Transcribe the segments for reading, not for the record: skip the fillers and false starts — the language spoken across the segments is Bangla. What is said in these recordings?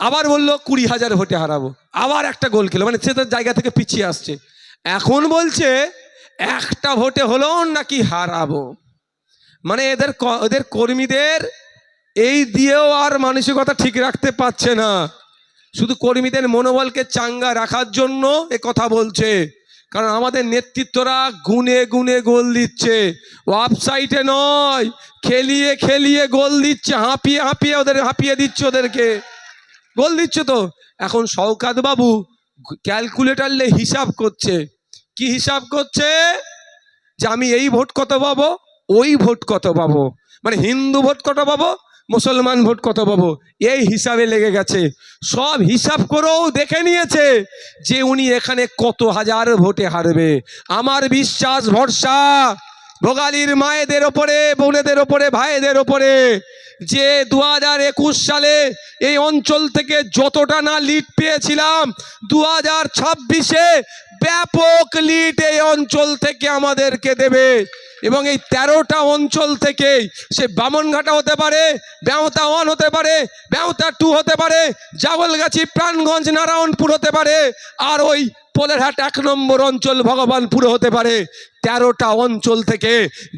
আবার বললো 20,000 ভোটে হারাবো, আবার একটা গোল খেলো, মানে সে তার জায়গা থেকে পিছিয়ে আসছে। এখন বলছে একটা ভোটে হলো নাকি হারাবো। মানে এদের কর্মীদের এই দিয়েও আর মানসিকতা ঠিক রাখতে পারছে না, শুধু কর্মীদের মনোবলকে চাঙ্গা রাখার জন্য এ কথা বলছে। কারণ আমাদের নেতৃত্বরা গুনে গুনে গোল দিচ্ছে, ওয়েবসাইটে নয়, খেলিয়ে খেলিয়ে গোল দিচ্ছে, হাঁপিয়ে হাঁপিয়ে হাঁপিয়ে দিচ্ছে, ওদেরকে গোল দিচ্ছে। তো এখন শওকত বাবু ক্যালকুলেটর নিয়ে হিসাব করছে। কি হিসাব করছে? যে আমি এই ভোট কত পাবো, ওই ভোট কত পাবো, মানে হিন্দু ভোট কত পাবো, মুসলমান ভোট কত পাবো, এই হিসাবে লেগে গেছে। সব হিসাব করেও দেখে নিয়েছে যে উনি এখানে কত হাজার ভোটে হারবে। আমার বিশ্বাস ভরসা ভোগালীর মায়েদের ওপরে, বোনেদের ওপরে, ভাইদের ওপরে, যে 2021 সালে এই অঞ্চল থেকে যতটা না লিড পেয়েছিলাম, 2026-এ ব্যাপক লিড এই অঞ্চল থেকে আমাদেরকে দেবে। এবং এই 13টা অঞ্চল থেকে, সে বামনঘাটা হতে পারে, বেউতা 1 হতে পারে, বেউতা 2 হতে পারে, জাগলগাছি, প্রাণগঞ্জ, নারায়ণপুর হতে পারে, আর ওই পোলেরহাট 1 নম্বর অঞ্চল ভগবানপুর হতে পারে। 13টা অঞ্চল থেকে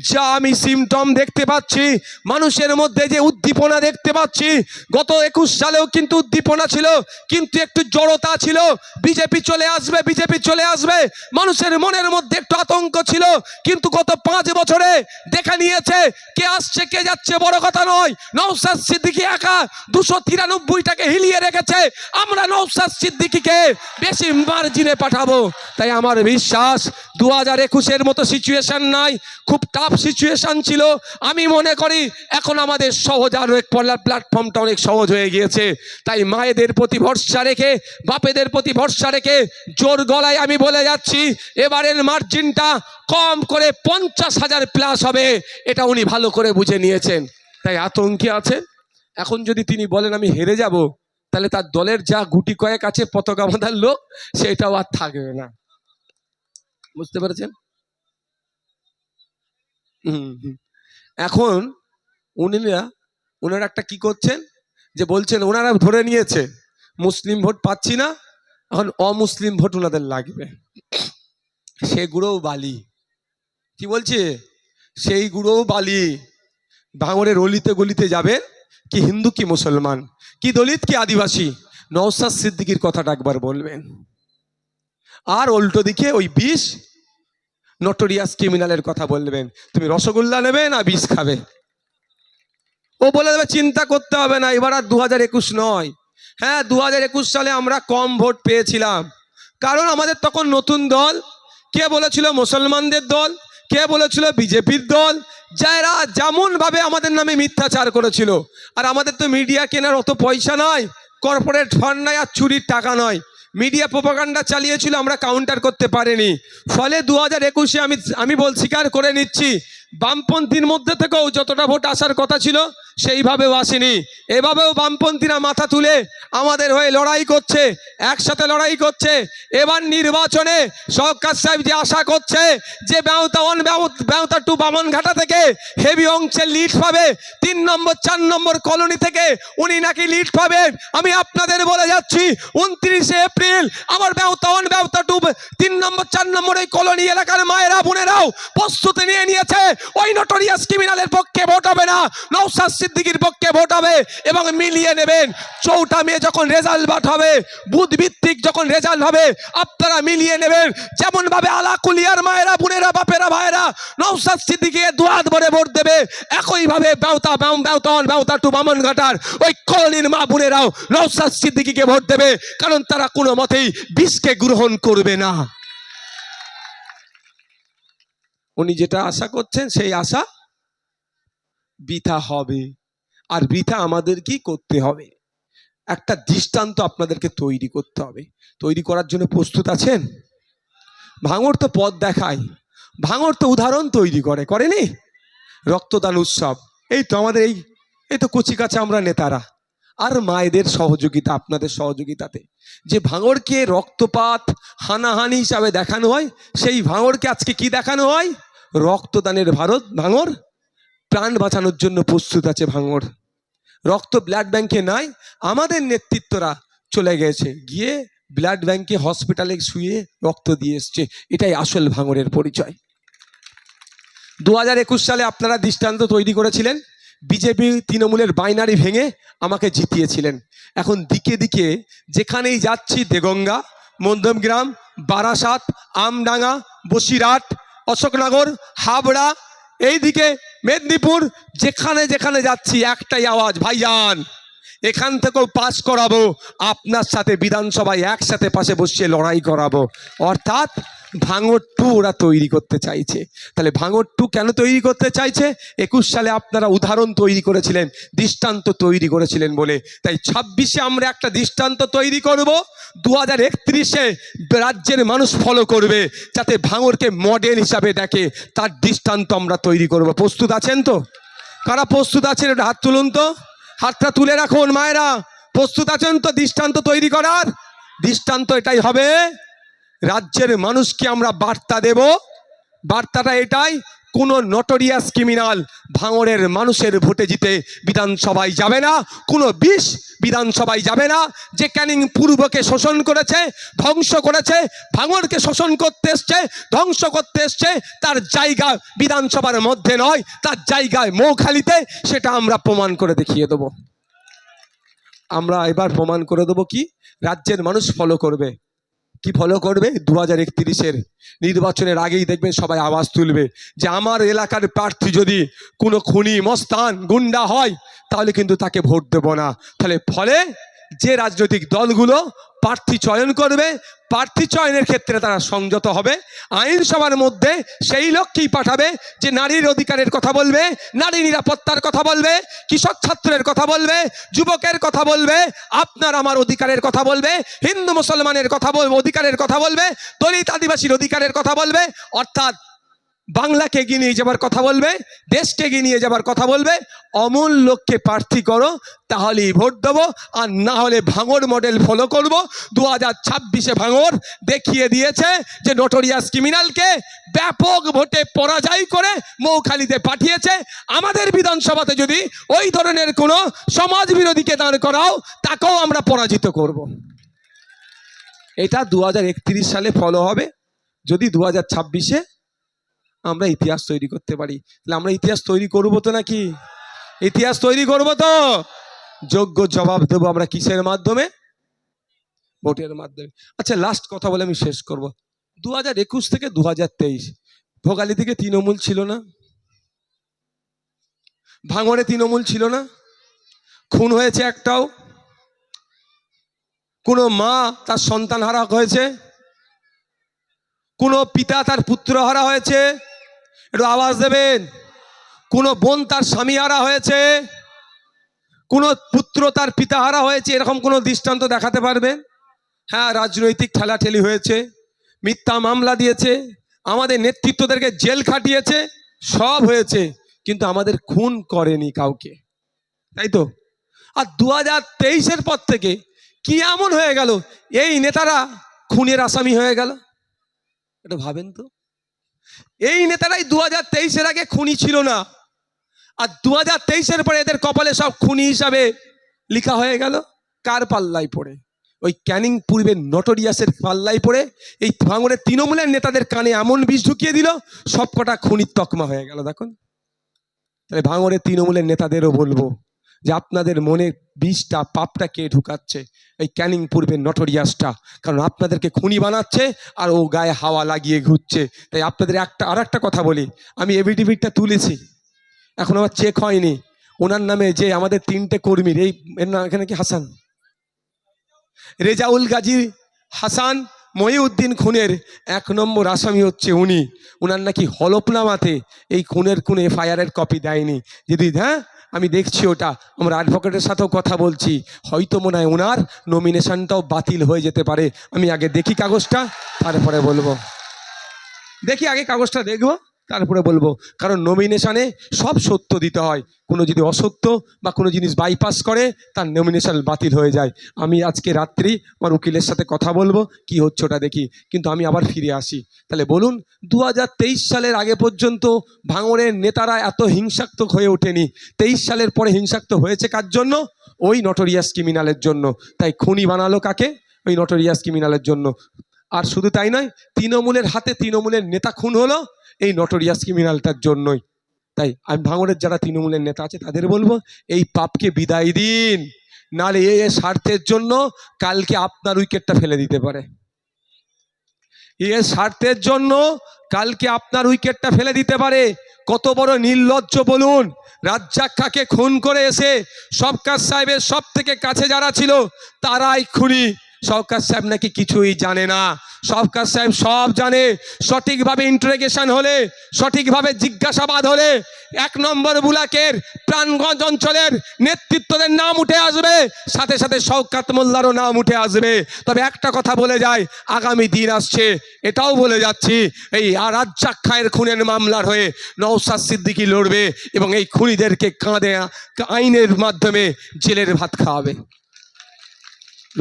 যা আমি সিমটম দেখতে পাচ্ছি, মানুষের মধ্যে যে উদ্দীপনা দেখতে পাচ্ছি, গত 21 সালেও কিন্তু উদ্দীপনা ছিল, কিন্তু একটু জড়তা ছিল, বিজেপি চলে আসবে, বিজেপি চলে আসবে, মানুষের মনের মধ্যে একটু আতঙ্ক ছিল। কিন্তু গত 5 বছরে দেখা নিয়েছে কে আসছে কে যাচ্ছে বড় কথা নয়, নওশাদ সিদ্দিকী একা 293টাকে হিলিয়ে রেখেছে। আমরা নওশাদ সিদ্দিকীকে বেশি মার্জিনে পাঠাবো। তাই আমার বিশ্বাস 2021-এর মতো সিচুয়েশন নাই, খুব টাফ সিচুয়েশন ছিল। আমি মনে করি এখন আমাদের সহজ, আর প্ল্যাটফর্মটা অনেক সহজ হয়ে গিয়েছে। তাই মায়েদের প্রতি ভরসা রেখে, বাপেদের প্রতি ভরসা রেখে জোর গলায় আমি বলে যাচ্ছি, এবারের মার্জিনটা কম করে 50,000 প্লাস হবে, এটা উনি ভালো করে বুঝে নিয়েছেন। তাই আতঙ্কে আছে। এখন যদি তিনি বলেন আমি হেরে যাব, তাহলে তার দলের যা গুটি কয়েক আছে পতাকা বাঁধার লোক, সেটাও আর থাকবে না। বুঝতে পেরেছেন? এখন ওনারা একটা কি করছেন, যে বলছেন ওনারা ধরে নিয়েছে মুসলিম ভোট পাচ্ছি না, এখন অমুসলিম ভোট ওনাদের লাগবে। সে গুঁড়োও বালি। কি বলছে? সেই গুঁড়োও বালি। ভাঙড়ের অলিতে গলিতে যাবেন, কি হিন্দু কি মুসলমান, কি দলিত কি আদিবাসী, নওশাদ সিদ্দিকীর কথাটা একবার বলবেন। আর উল্টো দিকে ওই 20 নটোরিয়াস ক্রিমিনালের কথা বলবেন। তুমি রসগোল্লা নেবে না বিষ খাবে, ও বলে দেবে চিন্তা করতে হবে না, এবার আর 2021 নয়। হ্যাঁ, 2021 সালে আমরা কম ভোট পেয়েছিলাম, কারণ আমাদের তখন নতুন দল। কে বলেছিল মুসলমানদের দল, কে বলেছিল বিজেপির দল, যারা যেমন ভাবে আমাদের নামে মিথ্যাচার করেছিল। আর আমাদের তো মিডিয়া কেনার অত পয়সা নয়, কর্পোরেট ফান্ড নাই, আর চুরির টাকা নয়। মিডিয়া প্রোপাগান্ডা চালিয়েছিল, আমরা কাউন্টার করতে পারিনি। ফলে 2021-এ আমি স্বীকার করে নিচ্ছি, বামপন্থীর মধ্যে থেকেও যতটা ভোট আসার কথা ছিল সেইভাবেও আসেনি। এভাবেও বামপন্থীরা মাথা তুলে আমাদের হয়ে লড়াই করছে, একসাথে লড়াই করছে। এবার নির্বাচনে সরকার সাহেব যে আশা করছে যে বেউতা 1, বেউতা 2, বামনঘাটা থেকে হেভি অংশে লিড পাবে, 3 নম্বর 4 নম্বর কলোনি থেকে উনি নাকি লিড পাবেন। আমি আপনাদের বলে যাচ্ছি 29শে এপ্রিল আমার বেউতা 1, বেউতা 2, 3 নম্বর 4 নম্বর এই কলোনি এলাকার মায়েরা বোনেরাও প্রস্তুতি নিয়ে নিয়েছে, ওই নটোরিয়াস ক্রিমিনালের পক্ষে ভোট হবে না, নওশাদ সিদ্দিকীর পক্ষে ভোট হবে। এবং মিলিয়ে নেবেন, 4 মে যখন রেজাল্ট হবে, বুথ ভিত্তিক যখন রেজাল্ট হবে, আপনারা মিলিয়ে নেবেন যেমন ভাবে আলাকুলিয়ার মায়েরা বোনেরা বাপেরা ভাইরা নওশাদ সিদ্দিকীকে দুহাত ভরে ভোট দেবে, একই ভাবে বেউতা 1, বেউতা 2, বামনঘাটার ওই কলোনির মা বোনেরাও নওশাদ সিদ্দিকীকে ভোট দেবে, কারণ তারা কোনো মতেই বিষকে গ্রহণ করবে না। উনি যেটা আশা করছেন সেই আশা বৃথা হবে, আর বৃথা আমাদের কি করতে হবে, একটা দৃষ্টান্ত আপনাদেরকে তৈরি করতে হবে। তৈরি করার জন্য প্রস্তুত আছেন? ভাঙড় তো পথ দেখায়, ভাঙড় তো উদাহরণ তৈরি করেনি? রক্তদান উৎসব, এই তো আমাদের এই তো কচি কাছে আমরা নেতারা আর মায়েদের সহযোগিতা, আপনাদের সহযোগিতাতে যে ভাঙড়কে রক্তপাত হানাহানি হিসাবে দেখানো হয়, সেই ভাঙড়কে আজকে কি দেখানো হয়? রক্তদানের ভাঙড় প্রাণ বাঁচানোর জন্য প্রস্তুত আছে ভাঙড়। রক্ত ব্লাড ব্যাংকে নাই, আমাদের নেতৃত্বরা চলে গেছে, গিয়ে ব্লাড ব্যাংকে হসপিটালে শুয়ে রক্ত দিয়ে এসছে। এটাই আসল ভাঙড়ের পরিচয়। 2021 সালে আপনারা দৃষ্টান্ত তৈরি করেছিলেন, বিজেপি তৃণমূলের বাইনারি ভেঙে আমাকে জিতিয়েছিলেন। এখন দিকে দিকে যেখানেই যাচ্ছি, দেগঙ্গা, মধ্যমগ্রাম, বারাসাত, আমডাঙ্গা, বসিরহাট, অশোকনগর, হাবড়া, এইদিকে মেদিনীপুর, যেখানে যেখানে যাচ্ছি একটাই আওয়াজ, ভাইজান এখান থেকেও পাস করাবো, আপনার সাথে বিধানসভায় একসাথে পাশে বসিয়ে লড়াই করাবো। অর্থাৎ ভাঙড় 2 ওরা তৈরি করতে চাইছে। তাহলে ভাঙড় 2 কেন তৈরি করতে চাইছে? 21 সালে আপনারা উদাহরণ তৈরি করেছিলেন, দৃষ্টান্ত তৈরি করেছিলেন বলে। তাই 26-এ আমরা একটা দৃষ্টান্ত তৈরি করব, 2031-এ রাজ্যের মানুষ ফলো করবে, যাতে ভাঙড়কে মডেল হিসাবে দেখে, তার দৃষ্টান্ত আমরা তৈরি করব। প্রস্তুত আছেন তো? কারা প্রস্তুত আছেন একটা হাত তুলুন তো, হাতটা তুলে রাখুন মায়েরা। প্রস্তুত আছেন তো দৃষ্টান্ত তৈরি করার? দৃষ্টান্ত এটাই হবে, রাজ্যের মানুষকে আমরা বার্তা দেব। বার্তাটা এটাই, কোনো নটোরিয়াস ক্রিমিনাল ভাঙড়ের মানুষের ভোটে জিতে বিধানসভায় যাবে না, কোনো বিষ বিধানসভায় যাবে না। যে ক্যানিং পূর্বকে শোষণ করেছে, ধ্বংস করেছে, ভাঙড়কে শোষণ করতে এসছে, ধ্বংস করতে এসছে, তার জায়গা বিধানসভার মধ্যে নয়, তার জায়গায় মৌখালিতে। সেটা আমরা প্রমাণ করে দেখিয়ে দেব। আমরা এবার প্রমাণ করে দেবো কি রাজ্যের মানুষ ফলো করবে। কি ফলো করবে? 2031-এর নির্বাচনের আগেই দেখবেন সবাই আওয়াজ তুলবে যে আমার এলাকার প্রার্থী যদি কোনো খুনি মস্তান গুন্ডা হয়, তাহলে কিন্তু তাকে ভোট দেব না। ফলে যে রাজনৈতিক দলগুলো প্রার্থী চয়ন করবে, প্রার্থী চয়নের ক্ষেত্রে তারা সংযত হবে, আইনসভার মধ্যে সেই লোককেই পাঠাবে যে নারীর অধিকারের কথা বলবে, নারী নিরাপত্তার কথা বলবে, কৃষক ছাত্রের কথা বলবে, যুবকের কথা বলবে, আপনার আমার অধিকারের কথা বলবে, হিন্দু মুসলমানের কথা বলবে, অধিকারের কথা বলবে, দলিত আদিবাসীর অধিকারের কথা বলবে। অর্থাৎ বাংলাকে এগিয়ে নিয়ে যাবার কথা বলবে, দেশকে এগিয়ে নিয়ে যাবার কথা বলবে। অমন লোককে প্রার্থী করো, তাহলেই ভোট দেবো, আর না হলে ভাঙড় মডেল ফলো করব। 2026-এ ভাঙড় দেখিয়ে দিয়েছে যে নোটোরিয়াস ক্রিমিনালকে ব্যাপক ভোটে পরাজয় করে মৌখালিতে পাঠিয়েছে। আমাদের বিধানসভাতে যদি ওই ধরনের কোনো সমাজ বিরোধীকে দাঁড় করাও, তাকেও আমরা পরাজিত করব। এটা 2031 সালে ফলো হবে। যদি 2026-এ আমরা ইতিহাস তৈরি করতে পারি, তাহলে আমরা ইতিহাস তৈরি করবো তো নাকি? ইতিহাস তৈরি করবো তো? যোগ্য জবাব দেবো আমরা কিসের মাধ্যমে? ভোটের মাধ্যমে। আচ্ছা, লাস্ট কথা বলে আমি শেষ করব। 2021 থেকে 2023 ভোগালী থেকে তৃণমূল ছিল না, ভাঙড়ে তৃণমূল ছিল না, খুন হয়েছে একটাও, কোনো মা তার সন্তান হারা হয়েছে, কোনো পিতা তার পুত্র হারা হয়েছে, একটু আওয়াজ দেবেন। কোনো বোন তার স্বামী হারা হয়েছে, কোনো পুত্র তার পিতা হারা হয়েছে, এরকম কোনো দৃষ্টান্ত দেখাতে পারবেন? হ্যাঁ, রাজনৈতিক ঠেলাঠেলি হয়েছে, মিথ্যা মামলা দিয়েছে, আমাদের নেতৃত্বদেরকে জেল খাটিয়েছে, সব হয়েছে, কিন্তু আমাদের খুন করেনি কাউকে, তাই তো? আর 2023-এর পর থেকে কি এমন হয়ে গেল এই নেতারা খুনের আসামি হয়ে গেল? এটা ভাবেন তো। এই নেতারাই 2023-এর আগে খুনি ছিল না, আর 2023-এর পরে এদের কপালে সব খুনি হিসাবে লেখা হয়ে গেল। কার পাল্লায় পড়ে? ওই ক্যানিং পূর্বের নটোরিয়াসের পাল্লায় পড়ে এই ভাঙড়ের তৃণমূলের নেতাদের কানে এমন বিষ ঢুকিয়ে দিল, সবকটা খুনির তকমা হয়ে গেল। দেখুন, তাহলে ভাঙড়ের তৃণমূলের নেতাদেরও বলবো যে আপনাদের মনে বিষটা, পাপটা কে ঢুকাচ্ছে? এই ক্যানিং পূর্বের নটোরিয়াসটা। কারণ আপনাদেরকে খুনি বানাচ্ছে আর ও গায়ে হাওয়া লাগিয়ে ঘুরছে। তাই আপনাদের আর একটা কথা বলি, আমি এভিডেভিটটা তুলেছি, এখন আমার চেক হয়নি। ওনার নামে যে আমাদের 3টে কর্মীর, এই এর নাম এখানে কি হাসান, রেজাউল গাজী হাসান মহিউদ্দিন খুনের 1 নম্বর আসামি হচ্ছে উনি। ওনার নাকি হলফনামাতে এই খুনের এফআইআরের কপি দেয়নি। যদি হ্যাঁ, আমি দেখছি ওটা, আমরা অ্যাডভোকেটের সাথেও কথা বলছি, হয়তো মনে হয় ওনার নমিনেশনটাও বাতিল হয়ে যেতে পারে। আমি আগে দেখি কাগজটা, তারপরে বলবো। দেখি আগে কাগজটা দেখবো, তারপরে বলবো, কারণ নমিনেশনে সব সত্য দিতে হয়, কোনো যদি অসত্য বা কোনো জিনিস বাইপাস করে তার নমিনেশন বাতিল হয়ে যায়। আমি আজকে রাত্রি আমার উকিলের সাথে কথা বলবো, কি হচ্ছে ওটা দেখি, কিন্তু আমি আবার ফিরে আসি। তাহলে বলুন, 2023 সালের আগে পর্যন্ত ভাঙড়ের নেতারা এত হিংসাত্মক হয়ে ওঠেনি। 23 সালের পরে হিংসাত্মক হয়েছে কার জন্য? ওই নটোরিয়াস ক্রিমিনালের জন্য। তাই খুনি বানালো কাকে? ওই নটোরিয়াস ক্রিমিনালের জন্য। আর শুধু তাই নয়, তৃণমূলের হাতে তৃণমূলের নেতা খুন হলো এই নটোরিয়াস ক্রিমিনালটার জন্যই। তাই আমি ভাঙড়ের যারা তৃণমূলের নেতা আছে তাদের বলবো, এই পাপকে বিদায় দিন, নাহলে এই স্বার্থের জন্য কালকে আপনার উইকেটটা ফেলে দিতে পারে। এর স্বার্থের জন্য কালকে আপনার উইকেটটা ফেলে দিতে পারে। কত বড় নির্লজ্জ বলুন! রাজ্জাক খাঁকে খুন করে এসে শওকত সাহেবের সব থেকে কাছে যারা ছিল তারাই খুনি। শওকত সাহেব নাকি কিছুই জানে না। শওকত সাহেব সব জানে। সঠিকভাবে ইন্টারোগেশন হলে, সঠিকভাবে জিজ্ঞাসাবাদ হলে 1 নম্বর বুলাকের প্রাণগঞ্জ অঞ্চলের নেতৃত্বদের নাম উঠে আসবে, সাথে সাথে শওকত মোল্লারও নাম উঠে আসবে। তবে একটা কথা বলে যায়, আগামী দিন আসছে, এটাও বলে যাচ্ছি, এই রাজ্জাক খাঁয়ের খুনের মামলার হয়ে নওশাদ সিদ্দিকী লড়বে এবং এই খুনিদেরকে কাঁধে আইনের মাধ্যমে জেলের ভাত খাওয়াবে।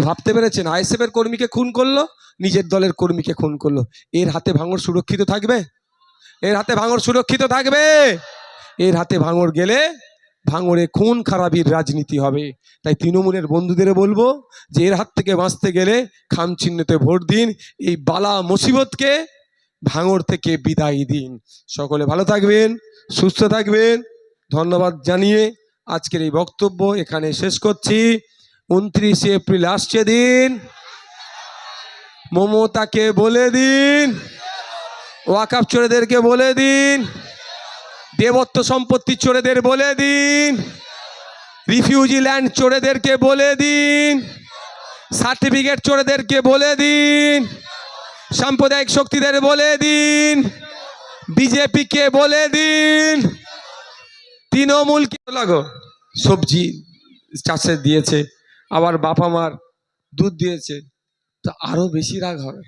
ভাবতে পেরেছেন? আইএসএফের কর্মীকে খুন করলো, নিজের দলের কর্মীকে খুন করলো। এর হাতে ভাঙড় সুরক্ষিত থাকবে? এর হাতে ভাঙড় সুরক্ষিত থাকবে? এর হাতে ভাঙড় গেলে ভাঙড়ে খুন খারাপির রাজনীতি হবে। তাই তৃণমূলের বন্ধুদের বলবো যে এর হাত থেকে বাঁচতে গেলে খামচিহ্নতে ভোট দিন, এই বালা মুসিবতকে ভাঙড় থেকে বিদায় দিন। সকলে ভালো থাকবেন, সুস্থ থাকবেন। ধন্যবাদ জানিয়ে আজকের এই বক্তব্য এখানে শেষ করছি। 29 এপ্রিল আসছে দিন, মমতাকে বলে দিন, ওয়াকফ চোরেদেরকে বলে দিন, দেবত্ব সম্পত্তি চোরেদের বলে দিন, রিফিউজি ল্যান্ড চোরেদেরকে বলে দিন, সার্টিফিকেট চোরেদেরকে বলে দিন, সাম্প্রদায়িক শক্তিদের বলে দিন, বিজেপিকে বলে দিন, তৃণমূলকে লাগো সবজি চাষে দিয়েছে, আবার বাবা মার দুধ দিয়েছে, তো আরো বেশি রাগ হবে।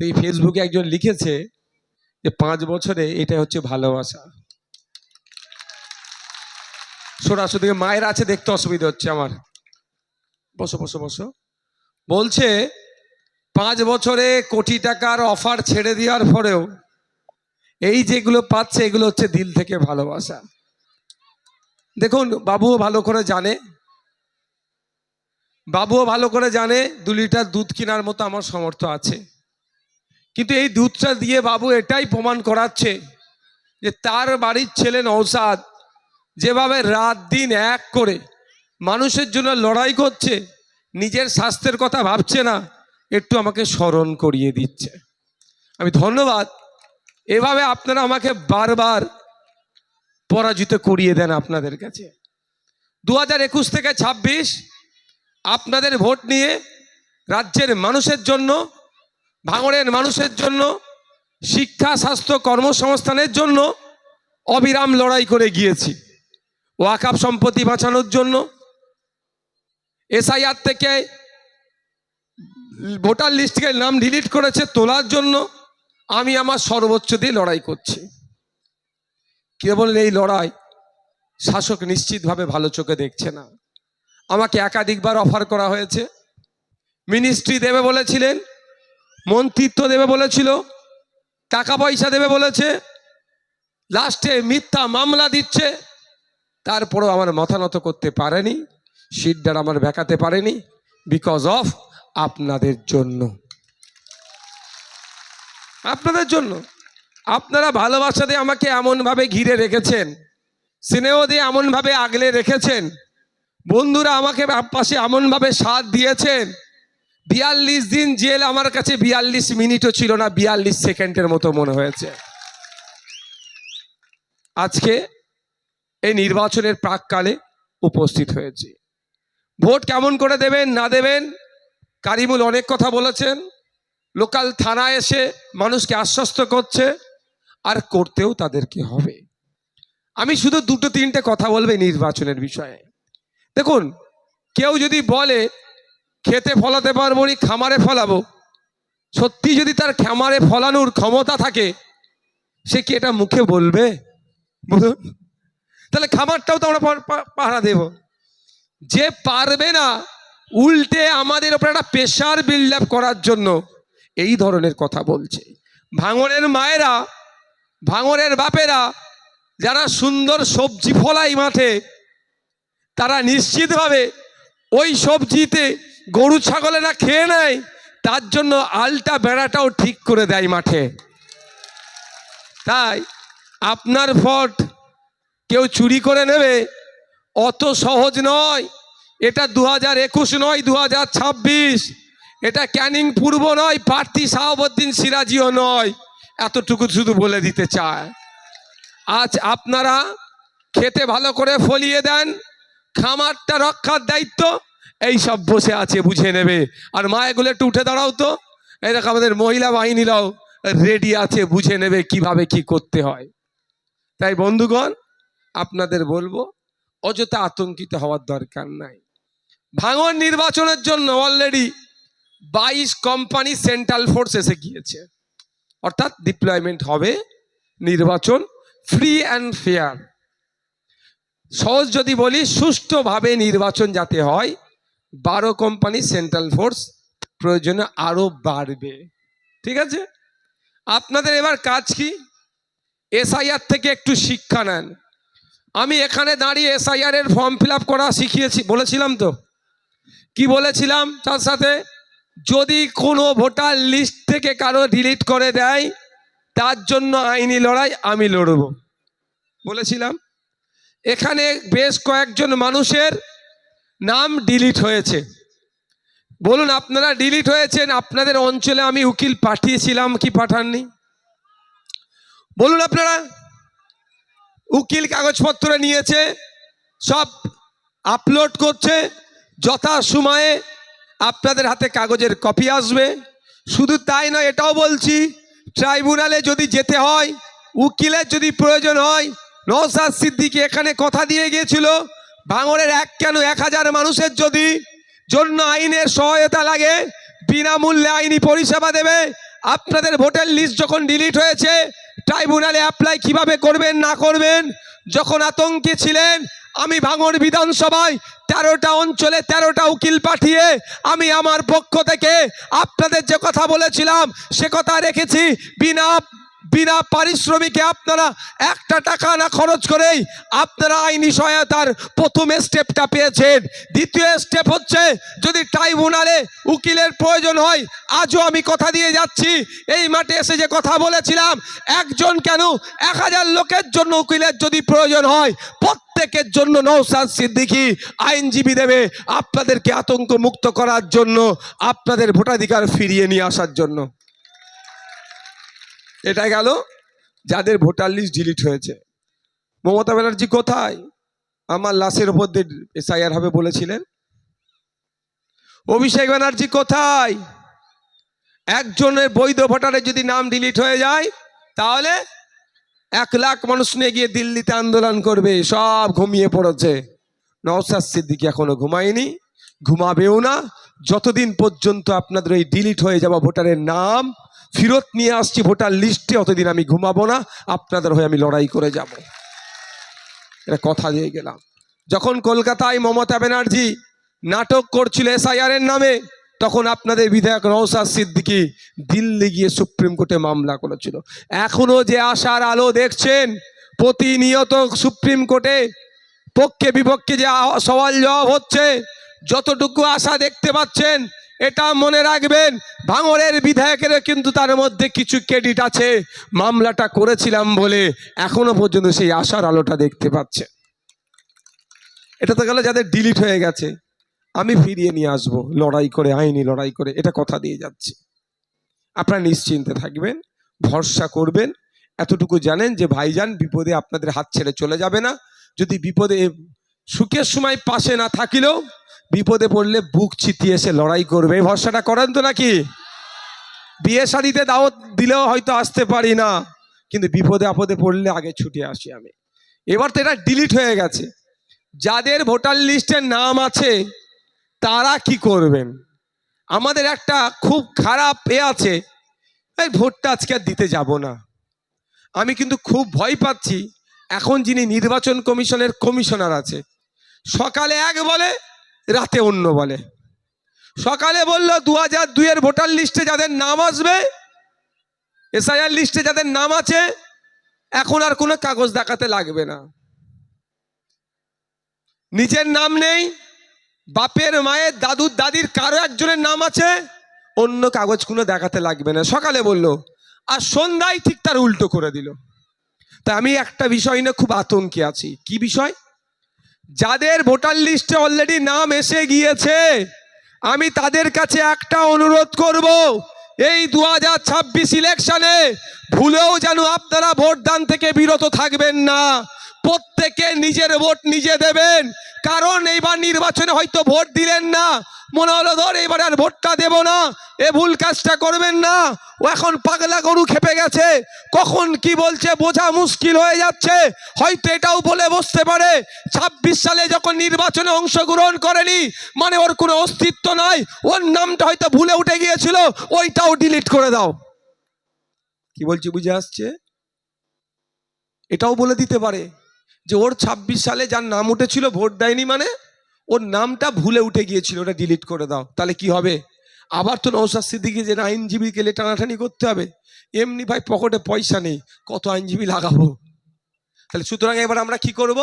এই ফেসবুকে একজন লিখেছে যে 5 বছরে এটা হচ্ছে ভালোবাসা। সরাসরি মায়ের আছে, দেখতে অসুবিধা হচ্ছে আমার। বসো বসো বসো। বলছে 5 বছরে কোটি টাকার অফার ছেড়ে দেওয়ার পরেও এই যেগুলো পাচ্ছে এগুলো হচ্ছে দিল থেকে ভালোবাসা। দেখুন, বাবুও ভালো করে জানে, 2 লিটার দুধ কেনার মতো আমার সামর্থ্য আছে, কিন্তু এই দুধটা দিয়ে বাবু এটাই প্রমাণ করাচ্ছে যে তার বাড়ির ছেলে নওশাদ যেভাবে রাত দিন এক করে মানুষের জন্য লড়াই করছে, নিজের স্বাস্থ্যের কথা ভাবছে না, একটু আমাকে স্মরণ করিয়ে দিচ্ছে। আমি ধন্যবাদ। এভাবে আপনারা আমাকে বারবার পরাজিত করিয়ে দেন আপনাদের কাছে। 2021 থেকে 26 আপনাদের ভোট নিয়ে রাজ্যের মানুষের জন্য, ভাঙড়ের মানুষের জন্য, শিক্ষা, স্বাস্থ্য, কর্মসংস্থানের জন্য অবিরাম লড়াই করে গিয়েছি। ওয়াকফ সম্পত্তি বাঁচানোর জন্য, এসআইআর থেকে ভোটার লিস্ট থেকে নাম ডিলিট করেছে তোলার জন্য আমি আমার সর্বোচ্চ দিয়ে লড়াই করছি। কেবল এই লড়াই শাসক নিশ্চিতভাবে ভালো চোখে দেখছে না। আমাকে একাধিকবার অফার করা হয়েছে, মিনিস্ট্রি দেবে বলেছিলেন, মন্ত্রিত্ব দেবে বলেছিল, টাকা পয়সা দেবে বলেছে, লাস্টে মিথ্যা মামলা দিচ্ছে। তারপরেও আমার মাথা নত করতে পারেনি, সিটদার আমার বেঁকাতে পারেনি, বিকজ অফ আপনাদের জন্য। আপনাদের জন্য। আপনারা ভালোবাসা দিয়ে আমাকে এমনভাবে ঘিরে রেখেছেন, স্নেহ দিয়ে এমনভাবে আগলে রেখেছেন, বন্ধুরা আমাকে পাশে এমনভাবে সাথ দিয়েছেন। 42 দিন জেল আমার কাছে 42 মিনিটও ছিল না, 42 সেকেন্ডের মতো মনে হয়েছে। আজকে এই নির্বাচনের প্রাককালে উপস্থিত হয়েছি। ভোট কেমন করে দেবেন না দেবেন কারিমুল অনেক কথা বলেছেন, লোকাল থানায় এসে মানুষকে আশ্বস্ত করছে, আর করতেও তাদেরকে হবে। আমি শুধু 2-3টে কথা বলবো নির্বাচনের বিষয়ে। দেখুন, কেউ যদি বলে খেতে ফলাতে পারবো নি, খামারে ফলাবো, সত্যি যদি তার খামারে ফলানোর ক্ষমতা থাকে, সে কি এটা মুখে বলবে? বলুন, তাহলে খামারটাও তো আমরা পাহারা দেব। যে পারবে না, উল্টে আমাদের ওপর একটা প্রেশার বিল্ড আপ করার জন্য এই ধরনের কথা বলছে। ভাঙড়ের মায়েরা, ভাঙড়ের বাপেরা যারা সুন্দর সবজি ফলাই মাঠে, তারা নিশ্চিতভাবে ওই সবজিতে গরু ছাগলেরা খেয়ে নেয়, তার জন্য আলটা বেড়াটাও ঠিক করে দেয় মাঠে। তাই আপনার ফট কেউ চুরি করে নেবে অত সহজ নয়। এটা 2021 নয়, 2026। এটা ক্যানিং পূর্ব নয়, প্রার্থী শাহাবুদ্দিন সিরাজিও নয়। এতটুকু শুধু বলে দিতে চায়। আজ আপনারা খেতে ভালো করে ফলিয়ে দেন, খামারটা রক্ষার দায়িত্ব এই সব বসে আছে, বুঝে নেবে। আর মায়েগুলো একটু উঠে দাঁড়াও তো, এই দেখো আমাদের মহিলা বাহিনীরাও রেডি আছে, বুঝে নেবে কিভাবে কি করতে হয়। তাই বন্ধুগণ, আপনাদের বলবো অযথা আতঙ্কিত হওয়ার দরকার নাই। ভাঙড় নির্বাচনের জন্য অলরেডি 22 কোম্পানি সেন্ট্রাল ফোর্স এসে গিয়েছে, অর্থাৎ ডিপ্লয়মেন্ট হবে। নির্বাচন ফ্রি অ্যান্ড ফেয়ার, সহজ যদি বলি সুষ্ঠুভাবে নির্বাচন যাতে হয়, 12 কোম্পানি সেন্ট্রাল ফোর্স প্রয়োজনে আরো বাড়বে। ঠিক আছে, আপনাদের এবার কাজ কি? এসআইআর থেকে একটু শিক্ষা নেন। আমি এখানে দাঁড়িয়ে এসআইআর এর ফর্ম ফিল আপ করা শিখিয়েছি, বলেছিলাম তো? কি বলেছিলাম? তার সাথে যদি কোনো ভোটার লিস্ট থেকে কারো ডিলিট করে দেয়, তার জন্য আইনি লড়াই আমি লড়ব, বলেছিলাম। এখানে বেশ কয়েকজন মানুষের নাম ডিলিট হয়েছে। বলুন, আপনারা ডিলিট হয়েছেন, আপনাদের অঞ্চলে আমি উকিল পাঠিয়েছিলাম কি পাঠাননি? বলুন আপনারা। উকিল কাগজপত্র নিয়েছে, সব আপলোড করছে, যথা সময়ে আপনাদের হাতে কাগজের কপি আসবে। শুধু তাই নয়, এটাও বলছি, ট্রাইব্যুনালে যদি যেতে হয়, উকিলের যদি প্রয়োজন হয়, নওশাদ সিদ্দিকী এখানে কথা দিয়ে গিয়েছিল, ভাঙড়ের 1000 মানুষের যদি জন্য আইনের সহায়তা লাগে, বিনামূল্যে আইনি পরিষেবা দেবে। আপনাদের ভোটার লিস্ট যখন ডিলিট হয়েছে, ট্রাইব্যুনালে অ্যাপ্লাই কিভাবে করবেন না করবেন, যখন আতঙ্কে ছিলেন, আমি ভাঙড় বিধানসভায় 13টা অঞ্চলে 13টা উকিল পাঠিয়ে আমি আমার পক্ষ থেকে আপনাদের যে কথা বলেছিলাম সে কথা রেখেছি। বিনা পারিশ্রমিকে আপনারা 1 টাকা না খরচ করেই আপনারা আইনি সহায়তার প্রথম স্টেপটা পেয়েছেন। দ্বিতীয় স্টেপ হচ্ছে, যদি ট্রাইব্যুনালে উকিলের প্রয়োজন হয়, আজও আমি কথা দিয়ে যাচ্ছি, এই মাঠে এসে যে কথা বলেছিলাম, একজন কেন 1000 লোকের জন্য উকিলের যদি প্রয়োজন হয়, প্রত্যেকের জন্য নওশাদ সিদ্দিকী আইনজীবী দেবে, আপনাদেরকে আতঙ্ক মুক্ত করার জন্য, আপনাদের ভোটাধিকার ফিরিয়ে নিয়ে আসার জন্য। এটা গেল যাদের ভোটার লিস্ট ডিলিট হয়েছে। মমতা ব্যানার্জি কোথায়? আমার লাশের উপর দিয়ে এসআইআর হবে বলেছিলেন। অভিষেক ব্যানার্জি কোথায়? একজনের বৈধ ভোটারের যদি নাম ডিলিট হয়ে যায়, তাহলে 1 লাখ মানুষ নিয়ে গিয়ে দিল্লিতে আন্দোলন করবে। সব ঘুমিয়ে পড়েছে। নওশাদ সিদ্দিকী এখনো ঘুমায়নি, ঘুমাবেও না, যতদিন পর্যন্ত আপনাদের ওই ডিলিট হয়ে যাওয়া ভোটারের নাম ফেরত নিয়ে আসছি ভোটার লিস্টে, অতদিন আমি ঘুমাবো না, আপনাদের হয়ে আমি লড়াই করে যাব। এটা কথা দিয়ে গেলাম। যখন কলকাতায় মমতা ব্যানার্জি নাটক করছিল এসআইআর এর নামে, তখন আপনাদের বিধায়ক নওশাদ সিদ্দিকী দিল্লি গিয়ে সুপ্রিম কোর্টে মামলা করেছিল। এখনো যে আশার আলো দেখছেন, প্রতিনিয়ত সুপ্রিম কোর্টে পক্ষে বিপক্ষে যে সওয়াল জবাব হচ্ছে, যতটুকু আশা দেখতে পাচ্ছেন, এটা মনে রাখবেন, ভাঙড়ের বিধায়কের কিন্তু তার মধ্যে কিছু ক্রেডিট আছে। মামলাটা করেছিলাম বলে এখনো পর্যন্ত সেই আশার আলোটা দেখতে পাচ্ছে। এটা তো গেল যাদের ডিলিট হয়ে গেছে, আমি ফিরিয়ে নিয়ে আসবো লড়াই করে, আইনি লড়াই করে, এটা কথা দিয়ে যাচ্ছি। আপনারা নিশ্চিন্তে থাকবেন, ভরসা করবেন, এতটুকু জানেন যে ভাইজান বিপদে আপনাদের হাত ছেড়ে চলে যাবে না। যদি বিপদে, সুখের সময় পাশে না থাকিলেও বিপদে পড়লে বুক চিতিয়ে এসে লড়াই করবে। এই ভরসাটা করেন তো নাকি? বিয়ে শাদিতে দাওয়াত দিলেও হয়তো আসতে পারি না, কিন্তু বিপদে আপদে পড়লে আগে ছুটে আসি আমি। এবার তো এটা ডিলিট হয়ে গেছে, যাদের ভোটার লিস্টের নাম আছে তারা কি করবেন? আমাদের একটা খুব খারাপ আছে, এই ভোটটা আজকে আর দিতে যাব না। আমি কিন্তু খুব ভয় পাচ্ছি, এখন যিনি নির্বাচন কমিশনের কমিশনার আছে, সকালে এক বলে, রাতে অন্য বলে। সকালে বলল 2002-এর ভোটার লিস্টে যাদের নাম আসবে, এসআইআর লিস্টে যাদের নাম আছে, এখন আর কোনো কাগজ দেখাতে লাগবে না। নিজের নাম নেই, বাপের মায়ের দাদুর দাদির কারো একজনের নাম আছে, অন্য কাগজ কোনো দেখাতে লাগবে না, সকালে বলল। আর সন্ধ্যায় ঠিক তার উল্টো করে দিল। তা আমি একটা বিষয় নিয়ে খুব আতঙ্কে আছি। কি বিষয়? যাদের ভোটার লিস্টে অলরেডি নাম এসে গিয়েছে, আমি তাদের কাছে একটা অনুরোধ করব, এই 2026 ইলেকশনে ভুলেও যেন আপনারা ভোটদান থেকে বিরত থাকবেন না। প্রত্যেকে নিজের ভোট নিজে দেবেন। কারণ এইবার নির্বাচনে হয়তো ভোট দিলেন না, মনে হলো ধর এবার আর ভোটটা দেব না, এ ভুল কাজটা করবেন না। ও এখন পাগলা গরু খেপে গেছে, কখন কি বলছে বোঝা মুশকিল হয়ে যাচ্ছে। হয়তো এটাও বলে বসতে পারে 26 সালে যখন নির্বাচনে অংশগ্রহণ করেনি মানে ওর কোনো অস্তিত্ব নাই, ওর নামটা হয়তো ভুলে উঠে গিয়েছিল, ওইটাও ডিলিট করে দাও। কি বলছি বুঝে আসছে? এটাও বলে দিতে পারে যে ওর 26 সালে যার নাম উঠেছিল ভোট দেয়নি মানে ওর নামটা ভুলে উঠে গিয়েছিল, ওটা ডিলিট করে দাও। তাহলে কি হবে? আবার তো নওশাদ সিদ্দিকী যে আইনজীবীকে টানাটানি করতে হবে। এমনি ভাই পকেটে পয়সা নেই, কত আইনজীবী লাগাবো? তাহলে সুতরাং এবার আমরা কি করব?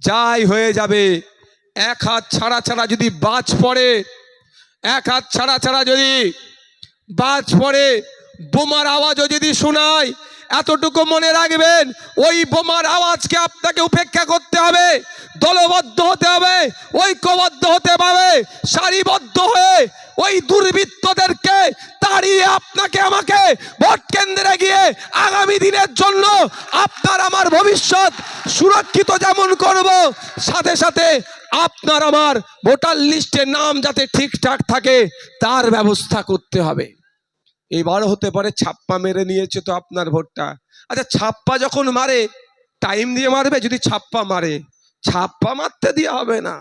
যাই হয়ে যাবে, এক হাত ছাড়া ছাড়া যদি বাজ পড়ে, এক হাত ছাড়া ছাড়া যদি বাজ পড়ে, বোমার আওয়াজও যদি শোনায়, এতটুকু মনে রাখবেন, ওই বোমার আওয়াজকে আপনাকে উপেক্ষা করতে হবে, দলবদ্ধ হতে হবে, ঐক্যবদ্ধ হতে হবে, সারিবদ্ধ হয়ে ওই দুর্বৃত্তদেরকে তাড়িয়ে আপনাকে আমাকে ভোট কেন্দ্রে গিয়ে আগামী দিনের জন্য আপনার আমার ভবিষ্যৎ সুরক্ষিত যেমন করব, সাথে সাথে আপনার আমার ভোটার লিস্টে নাম যাতে ঠিকঠাক থাকে তার ব্যবস্থা করতে হবে। এবার হতে পারে ছাপ্পা মেরে নিয়েছে তো আপনার ভোটটা। আচ্ছা, ছাপ্পা যখন মারে টাইম দিয়ে মারবে? যদি ছাপ্পা মারে, ছাপ্পা মারতে দিয়ে হবে না।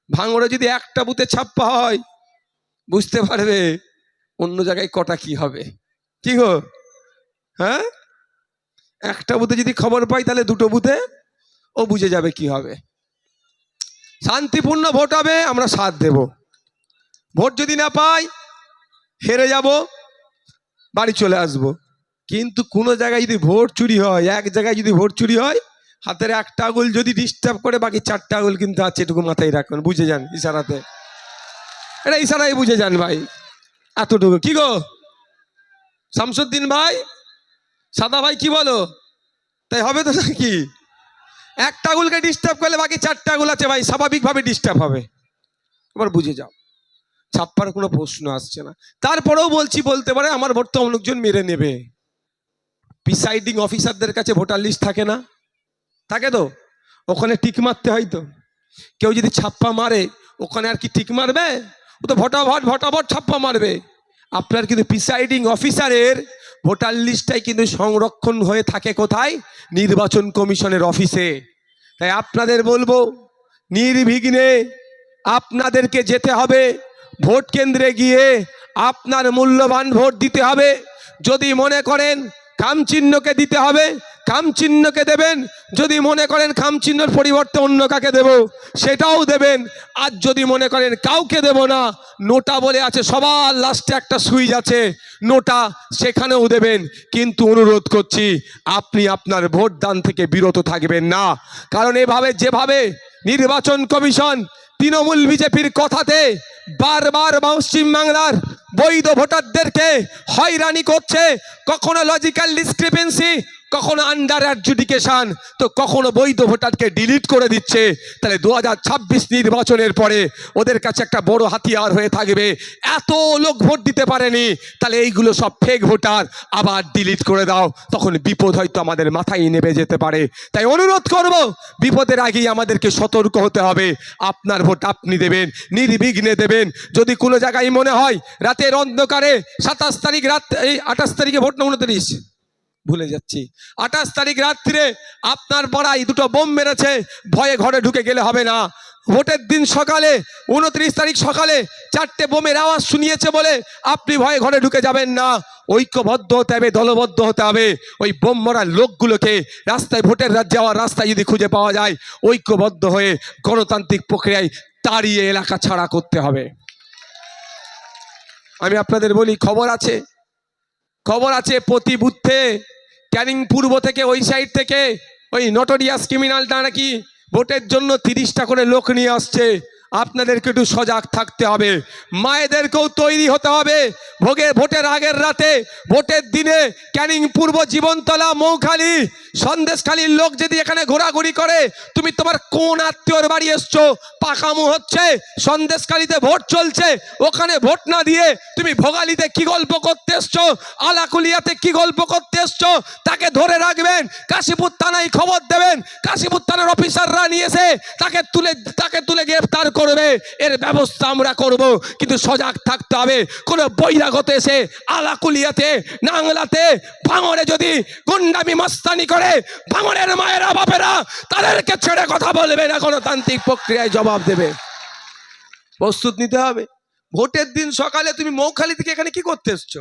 ভাঙড়ে যদি একটা বুথে ছাপ্পা হয়, বুঝতে পারবে অন্য জায়গায় কটা কি হবে। কি গো? হ্যাঁ, একটা বুথে যদি খবর পাই তাহলে দুটো বুথে ও বুঝে যাবে কি হবে। শান্তিপূর্ণ ভোট হবে, আমরা সাথ দেব। ভোট যদি না পাই, হেরে যাব, বাড়ি চলে আসব। কিন্তু কোনো জায়গায় যদি ভোট চুরি হয়, এক জায়গায় যদি ভোট চুরি হয়, হাতের একটা আঙুল যদি ডিস্টার্ব করে বাকি 4টা আঙুল কিন্তু আছে, এটুকু মাথায় রাখবেন, বুঝে যান ইশারাতে। এটা ইশারাই বুঝে যান ভাই, এতটুকু। কি গো শামসুদ্দিন ভাই, সাদা ভাই, কি বলো? তাই হবে তো নাকি? একটা আঙুলকে ডিস্টার্ব করলে বাকি 4টা আঙুল আছে ভাই, স্বাভাবিকভাবে ডিস্টার্ব হবে। এবার বুঝে যাও, ছাপ্পার কোনো প্রশ্ন আসছে না। তারপরেও বলছি, বলতে পারে আমার ভোট তো অনেকজন মেরে নেবে। প্রিসাইডিং অফিসারদের কাছে ভোটার লিস্ট থাকে না? থাকে তো, ওখানে টিক মারতে হয় তো। কেউ যদি ছাপ্পা মারে ওখানে আর কি টিক মারবে? ও তো ভটাভট ছাপ্পা মারবে। আপনার কিন্তু প্রিসাইডিং অফিসারের ভোটার লিস্টটাই কিন্তু সংরক্ষণ হয়ে থাকে কোথায়? নির্বাচন কমিশনের অফিসে। তাই আপনাদের বলবো, নির্বিঘ্নে আপনাদেরকে যেতে হবে ভোট কেন্দ্রে গিয়ে, আপনার মূল্যবান ভোট দিতে হবে। যদি মনে করেন খাম চিহ্নকে দিতে হবে, খাম চিহ্নকে দেবেন। যদি মনে করেন খাম চিহ্নের পরিবর্তে অন্য কাকে দেব, সেটাও দেবেন। আর যদি মনে করেন কাউকে দেব না, নোটা বলে আছে, সবার লাস্টে একটা সুইচ আছে নোটা, সেখানেও দেবেন। কিন্তু অনুরোধ করছি, আপনি আপনার ভোট দান থেকে বিরত থাকবেন না। কারণ এভাবে যেভাবে নির্বাচন কমিশন তৃণমূল বিজেপির কথাতে বারবার পশ্চিম বাংলার বৈধ ভোটারদেরকে হয়রানি করছে, কখনো লজিক্যাল ডিসক্রিপেন্সি, কখনো আন্ডার অ্যাডজুডিকেশন, তো কখনো বৈধ ভোটারকে ডিলিট করে দিচ্ছে। তাহলে 2026 নির্বাচনের পরে ওদের কাছে একটা বড় হাতিয়ার হয়ে থাকবে। এত লোক ভোট দিতে পারেনি, তাহলে এইগুলো সব ফেক ভোটার, আবার ডিলিট করে দাও, তখন বিপদ হয়তো আমাদের মাথায় নেমে যেতে পারে। তাই অনুরোধ করব, বিপদের আগেই আমাদেরকে সতর্ক হতে হবে। আপনার ভোট আপনি দেবেন, নির্বিঘ্নে দেবেন। যদি কোনো জায়গায় মনে হয় রাতের অন্ধকারে 27 তারিখ রাত, এই 28 তারিখে ভোট না 29, ভুলে যাচ্ছি, 28 তারিখ রাত্রে আপনার পাড়ায় দুটো বোম মেরেছে, ভয়ে ঘরে ঢুকে গেলে হবে না। ভোটের দিন সকালে 29 তারিখ সকালে 4টে বোমের আওয়াজ শুনিয়েছে বলে আপনি ভয়ে ঘরে ঢুকে যাবেন না। ঐক্যবদ্ধ হতে হবে, দলবদ্ধ হতে হবে। ওই বোম মারা লোকগুলোকে রাস্তায়, ভোটের যাওয়ার রাস্তায় যদি খুঁজে পাওয়া যায়, ঐক্যবদ্ধ হয়ে গণতান্ত্রিক প্রক্রিয়ায় তাড়িয়ে এলাকা ছাড়া করতে হবে। আমি আপনাদের বলি, খবর আছে প্রতি বুথে ক্যানিং পূর্ব থেকে, ওই সাইড থেকে ওই নটোরিয়াস ক্রিমিনালটা নাকি ভোটের জন্য 30টা করে লোক নিয়ে আসছে। আপনাদেরকে একটু সজাগ থাকতে হবে, মায়েদেরকেও তৈরি হতে হবে। ভোটের আগের রাতে, ভোটের দিনে ক্যানিং পূর্ব, জীবনতলা, মৌখালি, সন্দেশখালীর লোক যদি এখানে ঘোরাঘুরি করে, তুমি তোমার কোন আত্মীয়র বাড়ি এসছো, পাকামো হচ্ছে, সন্দেশখালীতে ভোট চলছে, ওখানে ভোট না দিয়ে তুমি ভোগালীতে কি গল্প করতে এসছো, আলাকুলিয়াতে কি গল্প করতে এসছো, তাকে ধরে রাখবেন, কাশীপুর থানায় খবর দেবেন, কাশীপুর থানার অফিসাররা নিয়ে এসে তাকে তুলে গ্রেফতার করবে। এর ব্যবস্থা আমরা করব, কিন্তু সজাগ থাকতে হবে। কোন বহিরাগত এসে আলাকুলিয়াতে, নাংলাতে, ভাঙড়ে যদি গুন্ডামি মস্তানি করে, ভাঙড়ের মায়েরা বাপেরা তাদেরকে ছেড়ে কথা বলবে না, গণতান্ত্রিক প্রক্রিয়ায় জবাব দেবে। প্রস্তুত নিতে হবে। ভোটের দিন সকালে তুমি মৌখালি থেকে এখানে কি করতে এসছো?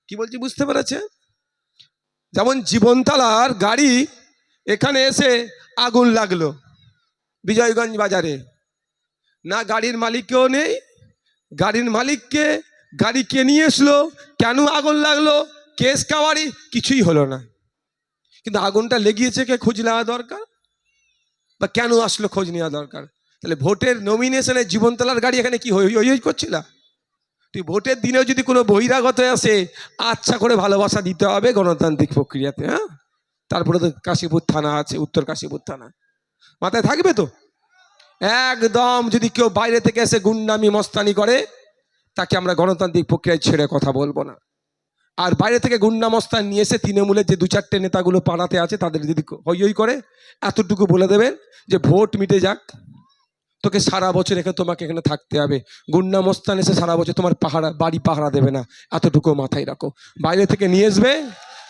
কি বলছি বুঝতে পেরেছে? যেমন জীবনতলার গাড়ি এখানে এসে আগুন লাগলো বিজয়গঞ্জ বাজারে, না গাড়ির মালিককেও নেই, গাড়ির মালিককে, গাড়ি কে নিয়ে এসলো, কেন আগুন লাগলো, কেস কাওয়ারি কিছুই হলো না, কিন্তু আগুনটা লেগিয়েছে কে, খোঁজ নেওয়া দরকার, বা কেন আসলো খোঁজ নেওয়া দরকার। তাহলে ভোটের নমিনেশনে জীবনতলার গাড়ি এখানে কি হই করছিল? তুই ভোটের দিনেও যদি কোনো বহিরাগত আসে, আচ্ছা করে ভালোবাসা দিতে হবে গণতান্ত্রিক প্রক্রিয়াতে। হ্যাঁ, তারপরে তো কাশীপুর থানা আছে, উত্তর কাশীপুর থানা, মাথায় থাকবে তো। একদম যদি কেউ বাইরে থেকে এসে গুন্ডামি মস্তানি করে, তাকে আমরা গণতান্ত্রিক প্রক্রিয়ায় ছেড়ে কথা বলবো না। আর বাইরে থেকে গুন্ডা মস্তান নিয়ে এসে তৃণমূলের যে 2-4টে নেতাগুলো পাড়াতে আছে, তাদের যদি হই করে এতটুকু বলে দেবেন যে ভোট মিটে যাক, তোকে সারা বছর তোমাকে এখানে থাকতে হবে, গুন্ডা মস্তান এসে সারা বছর তোমার বাড়ি পাহারা দেবে না, এতটুকু মাথায় রাখো। বাইরে থেকে নিয়ে আসবে,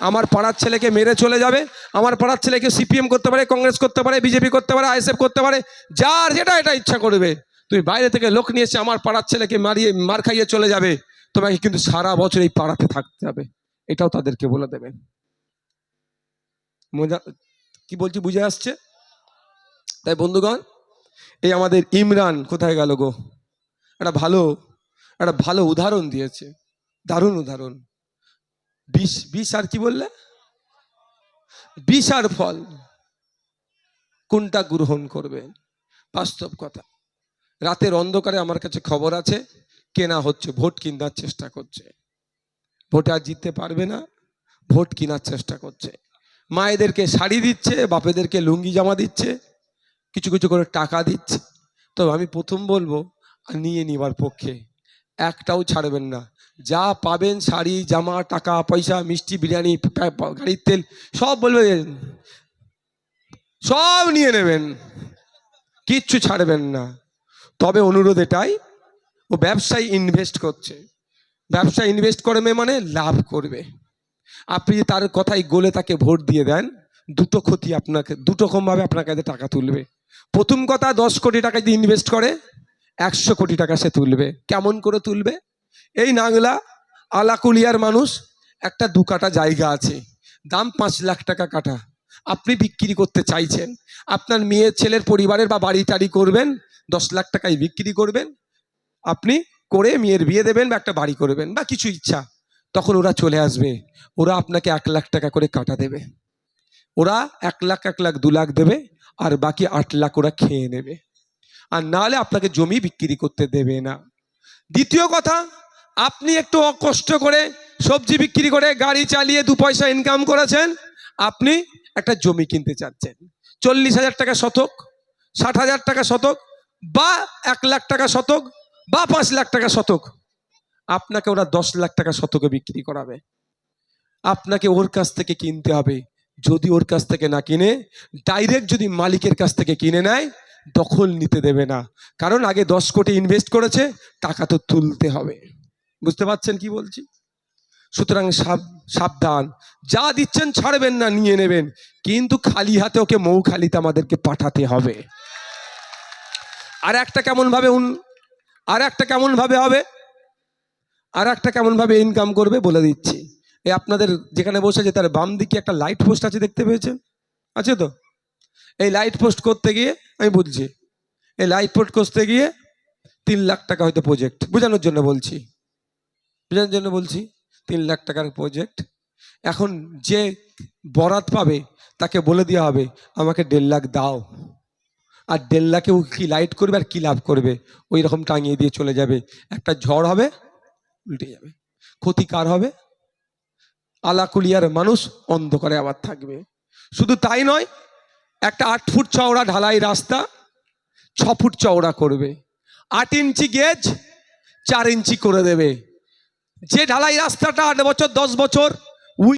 আমার পাড়ার ছেলেকে মেরে চলে যাবে, আমার পাড়ার ছেলেকে সিপিএম করতে পারে, কংগ্রেস করতে পারে, বিজেপি করতে পারে, আইএসএফ করতে পারে, যার যেটা এটা ইচ্ছা করবে। তুমি বাইরে থেকে লোক নিয়ে এসে আমার পাড়ার ছেলেকে মার খাইয়ে চলে যাবে, তোমাকে কিন্তু সারা বছর এই পাড়াতে থাকতে হবে, এটাও তাদেরকে বলে দেবেন। কি বলছি বুঝে আসছে? তাই বন্ধুগণ, এই আমাদের ইমরান কোথায় গেল গো, একটা ভালো উদাহরণ দিয়েছে, দারুণ উদাহরণ। বিষ আর কি বললে, বিষ আর ফল কোনটা গ্রহণ করবে? বাস্তব কথা, রাতের অন্ধকারে আমার কাছে খবর আছে কেনা হচ্ছে, ভোট কেনার চেষ্টা করছে, ভোটে আর জিততে পারবে না, ভোট কেনার চেষ্টা করছে। মায়েদেরকে শাড়ি দিচ্ছে, বাপেদেরকে লুঙ্গি জামা দিচ্ছে, কিছু কিছু করে টাকা দিচ্ছে। তবে আমি প্রথম বলবো, নিয়ে নিবার পক্ষে একটাও ছাড়বেন না। যা পাবেন, শাড়ি, জামা, টাকা পয়সা, মিষ্টি, বিরিয়ানি, গাড়ির তেল, সব বলবেন, সব নিয়ে নেবেন, কিচ্ছু ছাড়বেন না। তবে অনুরোধ এটাই, ও ব্যবসায় ইনভেস্ট করছে, ব্যবসায় ইনভেস্ট করবে মানে লাভ করবে। আপনি তার কথাই গলে তাকে ভোট দিয়ে দেন, দুটো ক্ষতি, আপনাকে দুটো রকমভাবে আপনার কাছে টাকা তুলবে। প্রথম কথা, 10 কোটি টাকা যদি ইনভেস্ট করে 100 কোটি টাকা সে তুলবে। কেমন করে তুলবে? এই নাংলা আলাকুলিয়ার মানুষ, একটা 2 কাঠা জায়গা আছে, দাম 5 লাখ টাকা কাঠা, আপনি বিক্রি করতে চাইছেন, আপনার মেয়ে ছেলের পরিবারের বা বাড়ি টাড়ি করবেন, 10 লাখ টাকায় বিক্রি করবেন, আপনি করে মেয়ের বিয়ে দেবেন বা একটা বাড়ি করবেন বা কিছু ইচ্ছা, তখন ওরা চলে আসবে, ওরা আপনাকে 1 লাখ টাকা করে কাটা দেবে, ওরা 1 লাখ 2 লাখ দেবে, আর বাকি 8 লাখ ওরা খেয়ে নেবে, আর নাহলে আপনাকে জমি বিক্রি করতে দেবে না। দ্বিতীয় কথা, আপনি একটু কষ্ট করে সবজি বিক্রি করে গাড়ি চালিয়ে 2 পয়সা ইনকাম করেছেন, আপনি একটা জমি কিনতে চাচ্ছেন, 40,000 টাকা শতক, 60,000 টাকা শতক, বা 1 লাখ টাকা শতক, বা 5 লাখ টাকা শতক, আপনাকে ওরা 10 লাখ টাকা শতকে বিক্রি করাবে, আপনাকে ওর কাছ থেকে কিনতে হবে। যদি ওর কাছ থেকে না কিনে, ডাইরেক্ট যদি মালিকের কাছ থেকে কিনে নেয়, দখল নিতে দেবে না, কারণ আগে 10 কোটি ইনভেস্ট করেছে, টাকা তো তুলতে হবে। বুঝতে পারছেন কি বলছি? সুতরাং সাবধান, যা দিচ্ছেন ছাড়বেন না, নিয়ে নেবেন, কিন্তু খালি হাতে ওকে মৌখালিতে আমাদেরকে পাঠাতে হবে। আর একটা কেমন ভাবে আর একটা কেমন ভাবে হবে, আর একটা কেমন ভাবে ইনকাম করবে বলে দিচ্ছি। এই আপনাদের যেখানে বসে আছে তার বাম দিকে একটা লাইট পোস্ট আছে, দেখতে পেয়েছেন? আছে তো? এই লাইট পোস্ট করতে গিয়ে আমি বুঝছি, এই লাইট পোস্ট করতে গিয়ে 3 লাখ টাকা হয়তো প্রজেক্ট, বোঝানোর জন্য বলছি, 3 লাখ টাকার প্রজেক্ট। এখন যে বরাত পাবে তাকে বলে দেওয়া হবে আমাকে 1.5 লাখ দাও, আর 1.5 লাখেও কি লাইট করবে আর কি লাভ করবে, ওই রকম টাঙিয়ে দিয়ে চলে যাবে। একটা ঝড় হবে, উল্টে যাবে। ক্ষতি কার হবে? আলাকুলিয়ার মানুষ অন্ধকারে আবার থাকবে। শুধু তাই নয়, একটা 8 ফুট চওড়া ঢালাই রাস্তা 6 ফুট চওড়া করবে, 8 ইঞ্চি গেজ 4 ইঞ্চি করে দেবে। যে ঢালাই রাস্তাটা 8 বছর 10 বছর